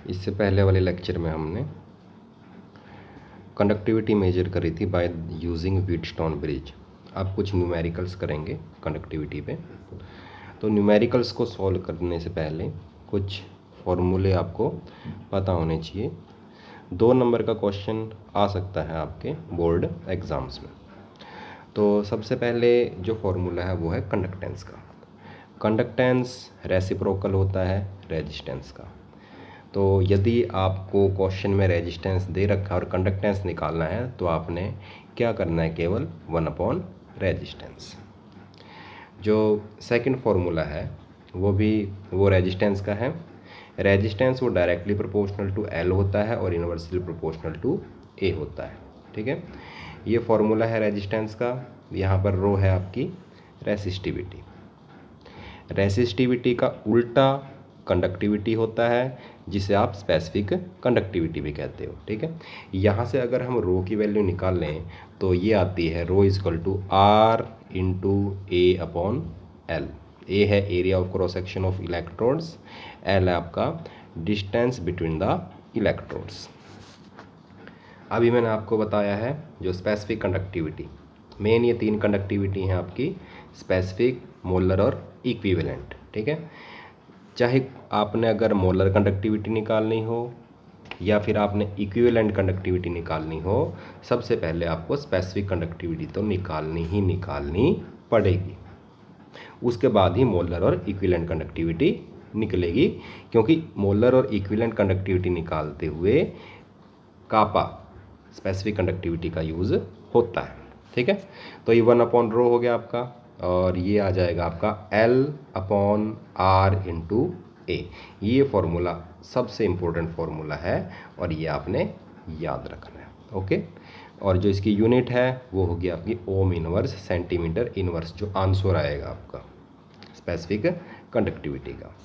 इससे पहले वाले लेक्चर में हमने कंडक्टिविटी मेजर करी थी बाय यूजिंग व्हीटस्टोन ब्रिज। अब कुछ न्यूमेरिकल्स करेंगे कंडक्टिविटी पे। तो न्यूमेरिकल्स को सॉल्व करने से पहले कुछ फॉर्मूले आपको पता होने चाहिए। 2 नंबर का क्वेश्चन आ सकता है आपके बोर्ड एग्ज़ाम्स में। तो सबसे पहले जो फॉर्मूला है वो है कंडक्टेंस का। कंडक्टेंस रेसिप्रोकल होता है रेजिस्टेंस का। तो यदि आपको क्वेश्चन में रेजिस्टेंस दे रखा है और कंडक्टेंस निकालना है तो आपने क्या करना है, केवल 1 रेजिस्टेंस। जो सेकंड फार्मूला है वो रेजिस्टेंस का है। रेजिस्टेंस वो डायरेक्टली प्रोपोर्शनल टू एल होता है और इनवर्सली प्रोपोर्शनल टू ए होता है। ठीक है, ये फार्मूला है रेजिस्टेंस का। यहाँ पर रो है आपकी रेसिस्टिविटी। रेसिस्टिविटी का उल्टा कंडक्टिविटी होता है, जिसे आप स्पेसिफिक कंडक्टिविटी भी कहते हो। ठीक है, यहाँ से अगर हम रो की वैल्यू निकाल लें तो ये आती है rho is equal to R into A upon L. A है area of cross section of electrodes, L है आपका डिस्टेंस बिटवीन द इलेक्ट्रोड्स। अभी मैंने आपको बताया है जो स्पेसिफिक कंडक्टिविटी, मेन ये 3 कंडक्टिविटी हैं आपकी, स्पेसिफिक, मोलर और इक्विवेलेंट। ठीक है, चाहे आपने अगर मोलर कंडक्टिविटी निकालनी हो या फिर आपने इक्विवेलेंट कंडक्टिविटी निकालनी हो, सबसे पहले आपको स्पेसिफिक कंडक्टिविटी तो निकालनी पड़ेगी। उसके बाद ही मोलर और इक्विवेलेंट कंडक्टिविटी निकलेगी, क्योंकि मोलर और इक्विवेलेंट कंडक्टिविटी निकालते हुए कापा स्पेसिफिक कंडक्टिविटी का यूज़ होता है। ठीक है, तो ये 1/ρ हो गया आपका, और ये आ जाएगा आपका L अपॉन R इंटू ए। ये फॉर्मूला सबसे इम्पोर्टेंट फॉर्मूला है और ये आपने याद रखना है। ओके, और जो इसकी यूनिट है वो होगी आपकी ओम इनवर्स सेंटीमीटर इनवर्स, जो आंसर आएगा आपका स्पेसिफिक कंडक्टिविटी का।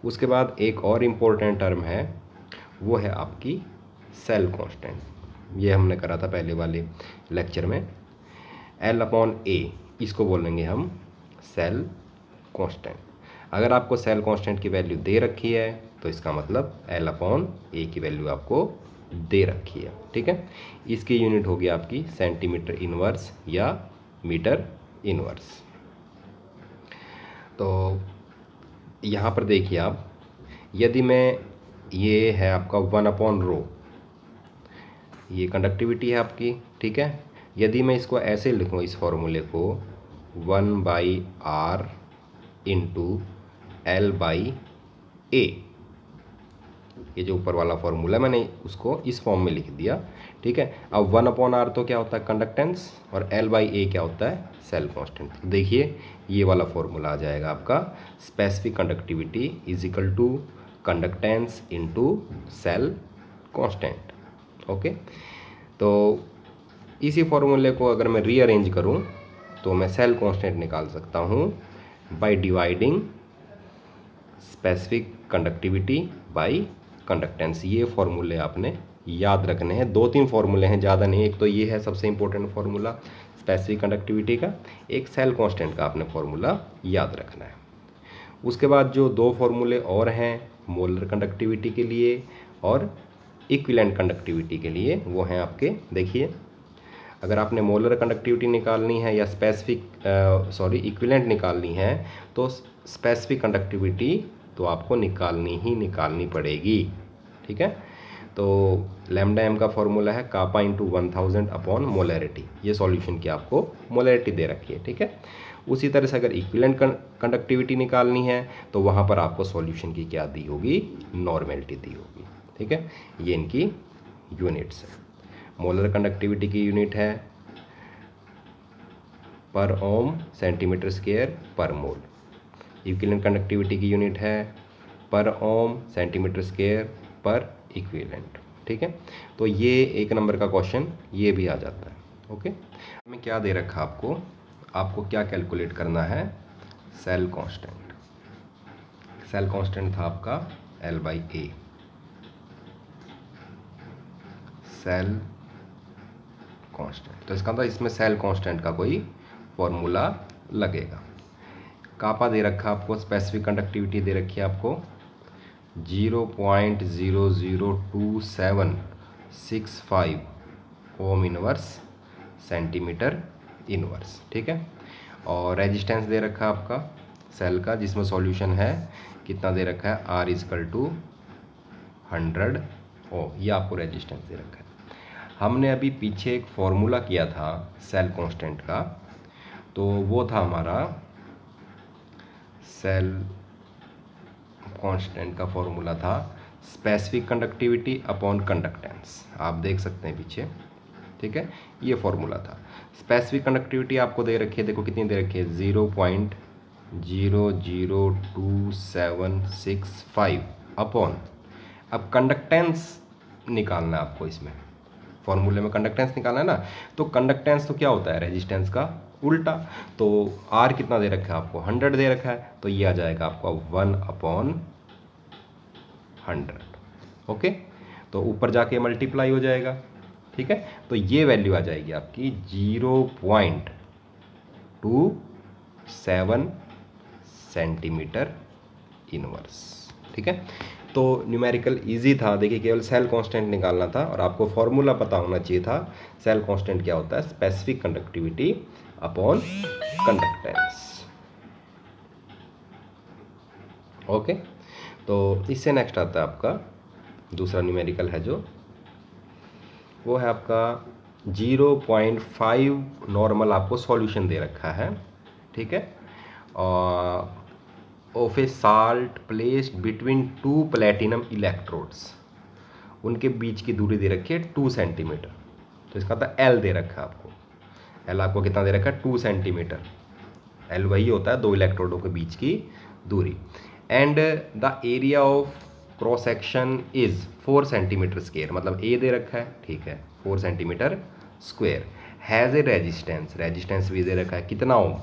उसके बाद एक और इम्पोर्टेंट टर्म है, वो है आपकी सेल कांस्टेंट। ये हमने करा था पहले वाले लेक्चर में। L अपॉन ए, इसको बोलेंगे हम सेल कांस्टेंट। अगर आपको सेल कांस्टेंट की वैल्यू दे रखी है तो इसका मतलब L अपॉन ए की वैल्यू आपको दे रखी है। ठीक है, इसकी यूनिट होगी आपकी सेंटीमीटर इनवर्स या मीटर इनवर्स। तो यहाँ पर देखिए आप, यदि मैं, ये है आपका 1/ρ, ये कंडक्टिविटी है आपकी। ठीक है, यदि मैं इसको ऐसे लिखूँ, इस फॉर्मूले को 1/r इंटू L/a, ये जो ऊपर वाला फॉर्मूला मैंने उसको इस फॉर्म में लिख दिया। ठीक है, अब 1/r तो क्या होता है, कंडक्टेंस, और L/a क्या होता है, सेल कांस्टेंट। तो देखिए ये वाला फॉर्मूला आ जाएगा आपका, specific conductivity is equal to conductance into cell constant. Okay, तो इसी फॉर्मूले को अगर मैं रीअरेंज करूं तो मैं सेल कांस्टेंट निकाल सकता हूं by dividing specific conductivity by conductance. ये फॉर्मूले आपने याद रखने हैं। 2-3 फॉर्मूले हैं, ज़्यादा नहीं। एक तो ये है सबसे इंपॉर्टेंट फॉर्मूला स्पेसिफिक कंडक्टिविटी का, एक सेल कांस्टेंट का आपने फॉर्मूला याद रखना है। उसके बाद जो 2 फॉर्मूले और हैं मोलर कंडक्टिविटी के लिए और इक्विवेलेंट कंडक्टिविटी के लिए, वो हैं आपके, देखिए, अगर आपने मोलर कंडक्टिविटी निकालनी है या इक्विवेलेंट निकालनी है तो स्पेसिफिक कंडक्टिविटी तो आपको निकालनी पड़ेगी। ठीक है, तो लैम्डा एम का फॉर्मूला है कापा इंटू 1000 अपॉन मोलैरिटी। ये सॉल्यूशन की आपको मोलैरिटी दे रखी है। ठीक है, उसी तरह से अगर इक्विवेलेंट कंडक्टिविटी निकालनी है तो वहाँ पर आपको सॉल्यूशन की क्या दी होगी, नॉर्मेलिटी दी होगी। ठीक है, ये इनकी यूनिट्स है। मोलर कंडक्टिविटी की यूनिट है पर ओम सेंटीमीटर स्क्वायर पर मोल। इक्विवेलेंट कंडक्टिविटी की यूनिट है पर ओम सेंटीमीटर स्क्वायर पर इक्विवेलेंट। ठीक है, तो ये 1 नंबर का क्वेश्चन ये भी आ जाता है। ओके, हमें क्या दे रखा आपको क्या कैलकुलेट करना है, सेल कांस्टेंट। सेल कांस्टेंट था आपका L/a, सेल कांस्टेंट। तो इसका मतलब इसमें सेल कांस्टेंट का कोई फॉर्मूला लगेगा। कापा दे रखा आपको, स्पेसिफिक कंडक्टिविटी दे रखी है आपको 0.002765 ओम इनवर्स सेंटीमीटर इनवर्स, ठीक है। और रेजिस्टेंस दे रखा है आपका सेल का, जिसमें सॉल्यूशन है कितना दे रखा है, R इजकल टू 100 ओम, ये आपको रेजिस्टेंस दे रखा है। हमने अभी पीछे एक फॉर्मूला किया था सेल कांस्टेंट का, तो वो था हमारा सेल कांस्टेंट का फॉर्मूला था स्पेसिफिक कंडक्टिविटी अपॉन कंडक्टेंस, आप देख सकते हैं पीछे, ठीक है। ये फॉर्मूला था। स्पेसिफिक कंडक्टिविटी आपको दे रखी है, देखो कितनी दे रखी है, 0.00275 अपॉन, अब कंडक्टेंस निकालना है आपको, इसमें फॉर्मूले में कंडक्टेंस निकालना है ना, तो कंडक्टेंस तो क्या होता है, रेजिस्टेंस का उल्टा। तो R कितना दे रखा है आपको, 100 दे रखा है, तो ये आ जाएगा आपका 1/100, ओके। तो ऊपर जाके मल्टीप्लाई हो जाएगा, ठीक है। तो ये वैल्यू आ जाएगी आपकी 0.27 सेंटीमीटर इनवर्स, ठीक है। तो न्यूमेरिकल इजी था, देखिए केवल सेल कांस्टेंट निकालना था और आपको फॉर्मूला पता होना चाहिए था सेल कांस्टेंट क्या होता है, specific conductivity upon conductance, okay. तो इससे नेक्स्ट आता है आपका दूसरा न्यूमेरिकल है जो, वो है आपका 0.5 नॉर्मल आपको सॉल्यूशन दे रखा है, ठीक है। Of A salt placed between 2 platinum electrodes, उनके बीच की दूरी दे रखी है 2 सेंटीमीटर, तो इसका था L दे रखा है आपको, L आपको कितना दे रखा है, 2 सेंटीमीटर। L वही होता है 2 इलेक्ट्रोडों के बीच की दूरी। And the area of cross section is 4 centimetre square, मतलब A दे रखा है, ठीक है, 4 centimetre square. Has a resistance, resistance भी दे रखा है कितना ohm,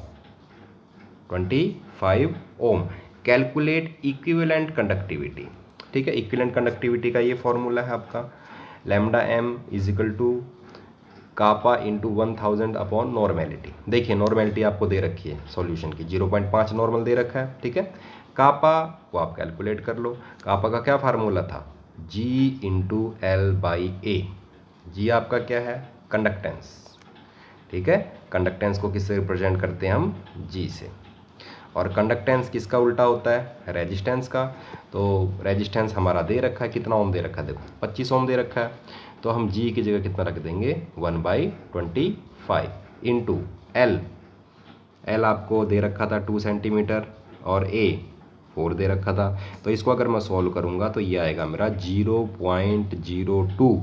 25 ohm. Calculate equivalent conductivity, ठीक है। इक्विवेलेंट कंडक्टिविटी का ये फॉर्मूला है आपका, lambda m is equal to kappa into 1000 upon normality. देखिए नॉर्मेलिटी आपको दे रखी है सॉल्यूशन की, 0.5 नॉर्मल दे रखा है, ठीक है। कापा को आप कैलकुलेट कर लो, कापा का क्या फार्मूला था, G इंटू एल बाई ए। जी आपका क्या है, कंडक्टेंस, ठीक है। कंडक्टेंस को किससे रिप्रेजेंट करते हैं हम, G से। और कंडक्टेंस किसका उल्टा होता है, रेजिस्टेंस का। तो रेजिस्टेंस हमारा दे रखा है कितना ओम दे रखा है, देखो 25 ओम दे रखा है, तो हम G की जगह कितना रख देंगे, 1/25 इंटू L, L आपको दे रखा था 2 सेंटीमीटर और A 4 दे रखा था। तो इसको अगर मैं सॉल्व करूंगा तो ये आएगा मेरा 0.02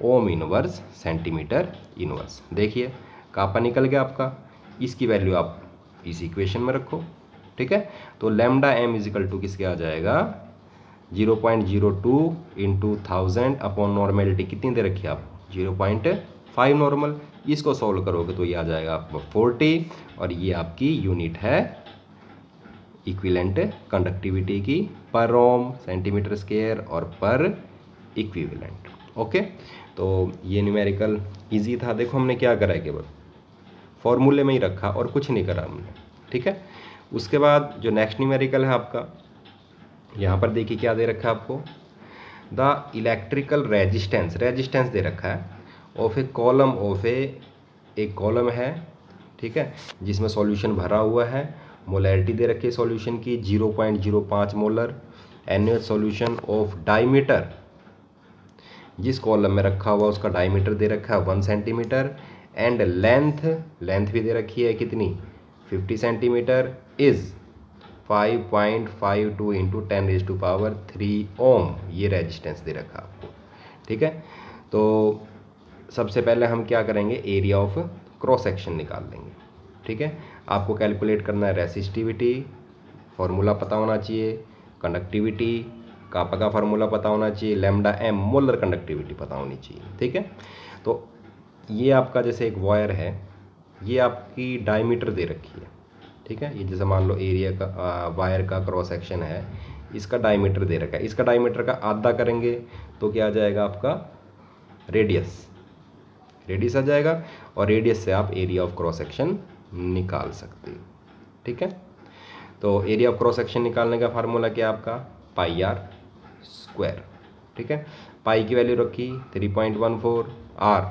ओम इनवर्स सेंटीमीटर इनवर्स। देखिए कापा निकल गया आपका, इसकी वैल्यू आप इस इक्वेशन में रखो, ठीक है। तो लैम्डा m इजिकल टू किसके आ जाएगा, 0.02 इंटू 1000 अपॉन नॉर्मेलिटी कितनी दे रखी है आप, 0.5 नॉर्मल। इसको सॉल्व करोगे तो ये आ जाएगा आपको 40, और ये आपकी यूनिट है इक्विवेलेंट कंडक्टिविटी की, पर ओम सेंटीमीटर स्क्वायर और पर इक्विवेलेंट, ओके। तो ये न्यूमेरिकल इजी था, देखो हमने क्या करा है, केवल फॉर्मूले में ही रखा और कुछ नहीं करा हमने, ठीक है। उसके बाद जो नेक्स्ट न्यूमेरिकल है आपका, यहाँ पर देखिए क्या दे रखा है आपको, द इलेक्ट्रिकल रेजिस्टेंस, रेजिस्टेंस दे रखा है of A column, of A column है, ठीक है, जिसमें सॉल्यूशन भरा हुआ है। मोलैरिटी दे रखी है सॉल्यूशन की 0.05 molar. Annual solution of diameter, जिस कॉलम में रखा हुआ उसका डायमीटर दे रखा है 1 सेंटीमीटर। एंड लेंथ, लेंथ भी दे रखी है कितनी, 50 सेंटीमीटर, इज 5.52 इंटू 10⁻³ ओम, ये रेजिस्टेंस दे रखा आपको, ठीक है। तो सबसे पहले हम क्या करेंगे, एरिया ऑफ क्रॉस सेक्शन निकाल लेंगे, ठीक है। आपको कैलकुलेट करना है रेसिस्टिविटी, फॉर्मूला पता होना चाहिए, कंडक्टिविटी, कापा का फार्मूला पता होना चाहिए, लैम्डा m मोलर कंडक्टिविटी पता होनी चाहिए, ठीक है। तो ये आपका जैसे एक वायर है, ये आपकी डायमीटर दे रखी है, ठीक है। ये जैसे मान लो एरिया का वायर का क्रॉस सेक्शन है, इसका डायमीटर दे रखा है, इसका डायमीटर का आधा करेंगे तो क्या आ जाएगा आपका, रेडियस, रेडियस आ जाएगा, और रेडियस से आप एरिया ऑफ क्रॉस सेक्शन निकाल सकते हो, ठीक है। तो एरिया ऑफ क्रॉस सेक्शन निकालने का फार्मूला क्या है आपका, πr, स्क्वायर। ठीक है, पाई की वैल्यू रखी 3.14, आर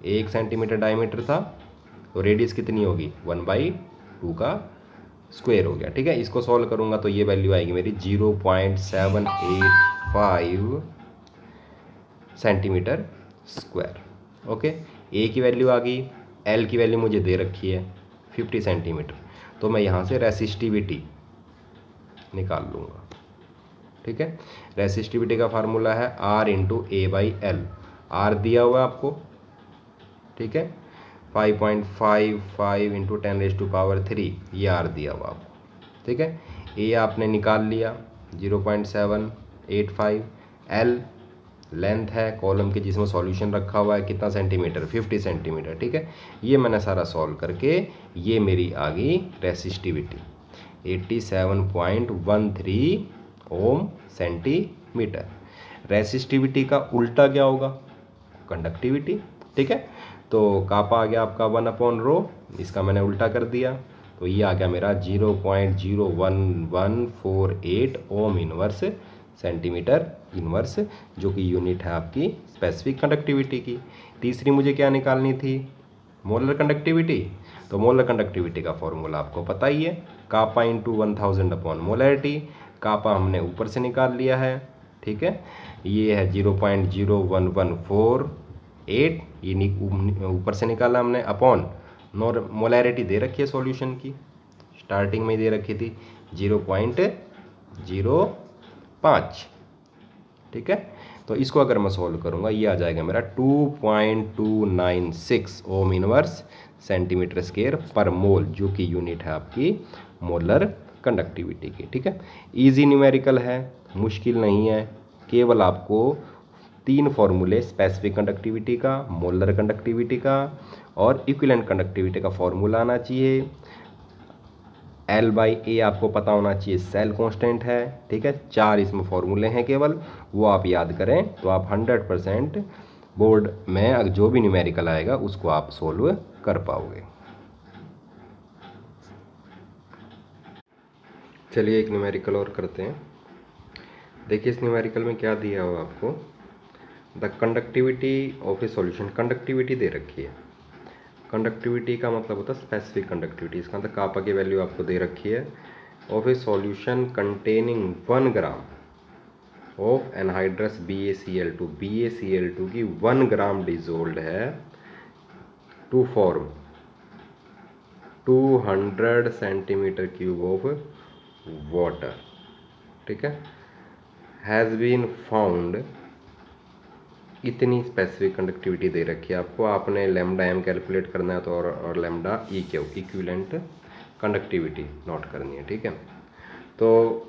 1 सेंटीमीटर डायमीटर था, तो रेडियस कितनी होगी 1/2 का स्क्वायर हो गया। ठीक है, इसको सॉल्व करूंगा तो ये वैल्यू आएगी मेरी 0.785 सेंटीमीटर स्क्वायर। ओके, ए की वैल्यू आ गई, एल की वैल्यू मुझे दे रखी है 50 सेंटीमीटर, तो मैं यहाँ से रेसिस्टिविटी निकाल लूँगा। ठीक है, रेसिस्टिविटी का फार्मूला है R × A/L। R दिया हुआ है आपको, ठीक है, 5.55 × 10⁻³ ये R दिया हुआ आपको। ठीक है, ए आपने निकाल लिया 0.785, L लेंथ है कॉलम की जिसमें सॉल्यूशन रखा हुआ है, कितना सेंटीमीटर 50 सेंटीमीटर। ठीक है, ये मैंने सारा सॉल्व करके ये मेरी आ गई रेसिस्टिविटी 87.13 ओम सेंटीमीटर। रेसिस्टिविटी का उल्टा क्या होगा, कंडक्टिविटी। ठीक है, तो कापा आ गया आपका 1/ρ, इसका मैंने उल्टा कर दिया, तो ये आ गया मेरा 0.01148 ओम इनवर्स सेंटीमीटर इनवर्स, जो कि यूनिट है आपकी स्पेसिफिक कंडक्टिविटी की। तीसरी मुझे क्या निकालनी थी, मोलर कंडक्टिविटी। तो मोलर कंडक्टिविटी का फॉर्मूला आपको पता ही है, कापा × 1000 मोलैरिटी। कापा हमने ऊपर से निकाल लिया है। ठीक है, ये है 0.01148, ये ऊपर से निकाला हमने, अपॉन मोलैरिटी दे रखी है सॉल्यूशन की, स्टार्टिंग में दे रखी थी 0.05। ठीक है, तो इसको अगर मैं सॉल्व करूंगा ये आ जाएगा मेरा 2.296 ओम इनवर्स सेंटीमीटर स्क्वायर पर मोल, जो कि यूनिट है आपकी मोलर कंडक्टिविटी की। ठीक है, इजी न्यूमेरिकल है, मुश्किल नहीं है, केवल आपको 3 फॉर्मूले स्पेसिफिक कंडक्टिविटी का, मोलर कंडक्टिविटी का और इक्विवेलेंट कंडक्टिविटी का फॉर्मूला आना चाहिए। L/A आपको पता होना चाहिए सेल कांस्टेंट है। ठीक है, 4 इसमें फॉर्मूले हैं केवल, वो आप याद करें तो आप 100% बोर्ड में जो भी न्यूमेरिकल आएगा उसको आप सोल्व कर पाओगे। चलिए एक न्यूमेरिकल और करते हैं। देखिए इस न्यूमेरिकल में क्या दिया हुआ आपको, the conductivity of a solution, conductivity दे रखी है। कंडक्टिविटी का मतलब होता है स्पेसिफिक कंडक्टिविटी, इसका मतलब कापा की वैल्यू आपको दे रखी है। Of a solution containing 1 gram of anhydrous BaCl2, BaCl2 की 1 ग्राम डिजोल्ड है to form 200 centimetre cube of water. ठीक है, हैज़ बीन फाउंड, इतनी स्पेसिफिक कंडक्टिविटी दे रखी है आपको। आपने λm कैलकुलेट करना है तो और λeq इक्विवेलेंट कंडक्टिविटी नोट करनी है। ठीक है, तो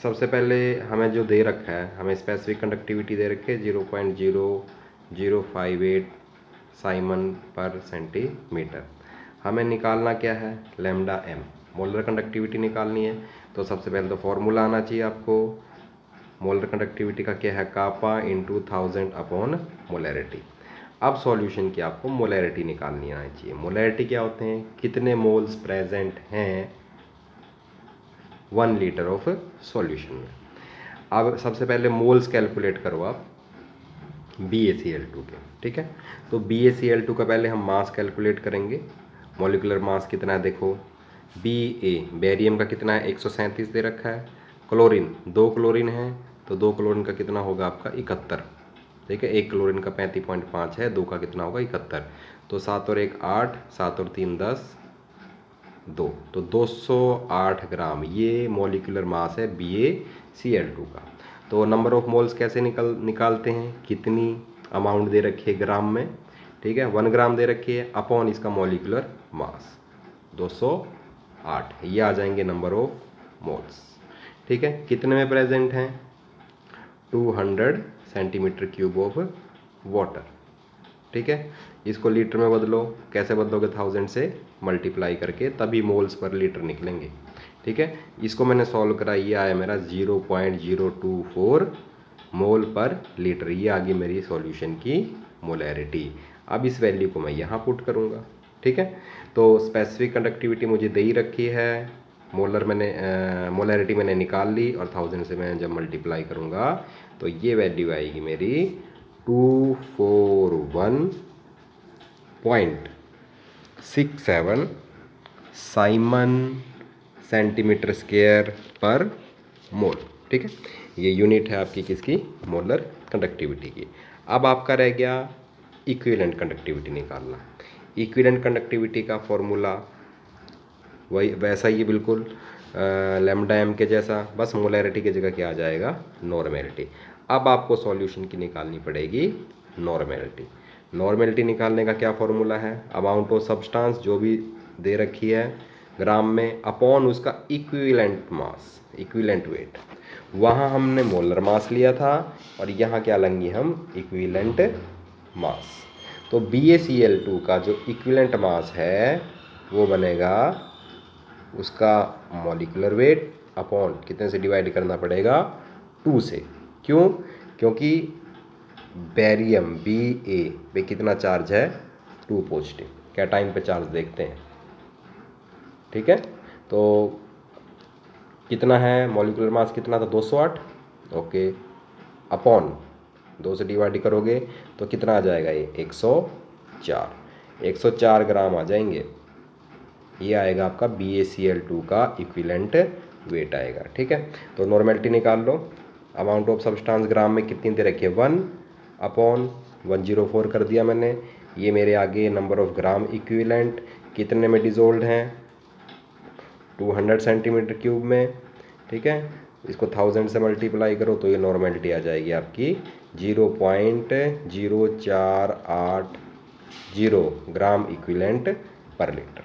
सबसे पहले हमें जो दे रखा है, हमें स्पेसिफिक कंडक्टिविटी दे रखी है 0.0058 साइमन पर सेंटीमीटर। हमें निकालना क्या है, λm, मोलर कंडक्टिविटी निकालनी है। तो सबसे पहले तो फॉर्मूला आना चाहिए आपको, मोलर कंडक्टिविटी का क्या है, कापा × 1000 अपॉन मोलैरिटी। अब सॉल्यूशन की आपको मोलैरिटी निकालनी आनी चाहिए। मोलैरिटी क्या होते हैं, कितने मोल्स प्रेजेंट हैं 1 लीटर ऑफ सॉल्यूशन में। अब सबसे पहले मोल्स कैलकुलेट करो आप BaCl2 के। ठीक है, तो BaCl2 का पहले हम मास कैलकुलेट करेंगे। मॉलिक्यूलर मास कितना है देखो, Ba बेरियम का कितना है 137 दे रखा है, क्लोरीन 2 क्लोरीन है तो 2 क्लोरीन का कितना होगा आपका 71। ठीक है, 1 क्लोरीन का 35.5 है, 2 का कितना होगा 71। तो 7 और 1 8, 7 और 3 10, 2, तो 208 ग्राम ये मॉलिक्यूलर मास है BaCl2 का। तो नंबर ऑफ मोल्स कैसे निकालते हैं, कितनी अमाउंट दे रखी है ग्राम में। ठीक है, 1 ग्राम दे रखी है अपॉन इसका मॉलिक्यूलर मास 208, ये आ जाएंगे नंबर ऑफ मोल्स। ठीक है, कितने में प्रेजेंट हैं 200 सेंटीमीटर क्यूब ऑफ वाटर। ठीक है, इसको लीटर में बदलो, कैसे बदलोगे 1000 से मल्टीप्लाई करके, तभी मोल्स पर लीटर निकलेंगे। ठीक है, इसको मैंने सॉल्व करा, ये आया मेरा 0.024 मोल पर लीटर, ये आ गई मेरी सॉल्यूशन की मोलैरिटी। अब इस वैल्यू को मैं यहाँ पुट करूँगा। ठीक है, तो स्पेसिफिक कंडक्टिविटी मुझे दे ही रखी है मोलैरिटी मैंने निकाल ली और 1000 से मैं जब मल्टीप्लाई करूँगा तो ये वैल्यू आएगी मेरी 241.67 साइमन सेंटीमीटर स्क्वायर पर मोल। ठीक है, ये यूनिट है आपकी किसकी, मोलर कंडक्टिविटी की। अब आपका रह गया इक्विवेलेंट कंडक्टिविटी निकालना। इक्विवेलेंट कंडक्टिविटी का फॉर्मूला वही वैसा ही बिल्कुल लैम्डा एम के जैसा, बस मोलैरिटी की जगह क्या आ जाएगा, नॉर्मेलिटी। अब आपको सॉल्यूशन की निकालनी पड़ेगी नॉर्मेलिटी। नॉर्मेलिटी निकालने का क्या फॉर्मूला है, अमाउंट ऑफ सब्सटेंस जो भी दे रखी है ग्राम में अपॉन उसका इक्विवेलेंट मास, इक्विवेलेंट वेट। वहाँ हमने मोलर मास लिया था और यहाँ क्या लेंगे हम, इक्विवेलेंट मास। तो BaCl2 का जो इक्विवेलेंट मास है वो बनेगा उसका मॉलिक्यूलर वेट अपॉन कितने से डिवाइड करना पड़ेगा, 2 से। क्यों, क्योंकि बेरियम Ba पे कितना चार्ज है, 2 पॉजिटिव। क्या टाइम पे चार्ज देखते हैं। ठीक है, तो कितना है मॉलिक्यूलर मास, कितना था 208, ओके, अपॉन 2 से डिवाइड करोगे तो कितना आ जाएगा, ये 104 ग्राम आ जाएंगे। ये आएगा आपका BaCl2 का इक्विवेलेंट वेट आएगा। ठीक है, तो नॉर्मेलिटी निकाल लो। अमाउंट ऑफ सब्सटेंस ग्राम में कितनी दे रखी है, 1 अपॉन 104 कर दिया मैंने। ये मेरे आगे नंबर ऑफ ग्राम इक्विवेलेंट कितने में डिजोल्व हैं, 200 सेंटीमीटर क्यूब में। ठीक है, इसको 1000 से मल्टीप्लाई करो तो ये नॉर्मेलिटी आ जाएगी आपकी 0.0480 ग्राम इक्विवेलेंट पर लीटर।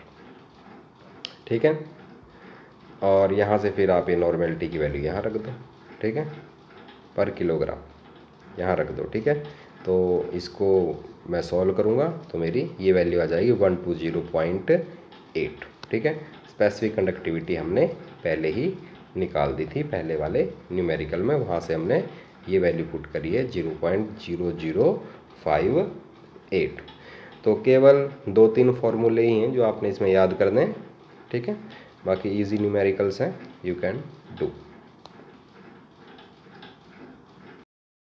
ठीक है, और यहाँ से फिर आप ये नॉर्मेलिटी की वैल्यू यहाँ रख दो। ठीक है, पर किलोग्राम यहाँ रख दो। ठीक है, तो इसको मैं सॉल्व करूँगा तो मेरी ये वैल्यू आ जाएगी 120.8। ठीक है, स्पेसिफिक कंडक्टिविटी हमने पहले ही निकाल दी थी, पहले वाले न्यूमेरिकल में, वहाँ से हमने ये वैल्यू पुट करी है 0.0058। तो केवल 2-3 फॉर्मूले ही हैं जो आपने इसमें याद करने हैं। ठीक है, बाकी इजी न्यूमेरिकल्स हैं, यू कैन डू।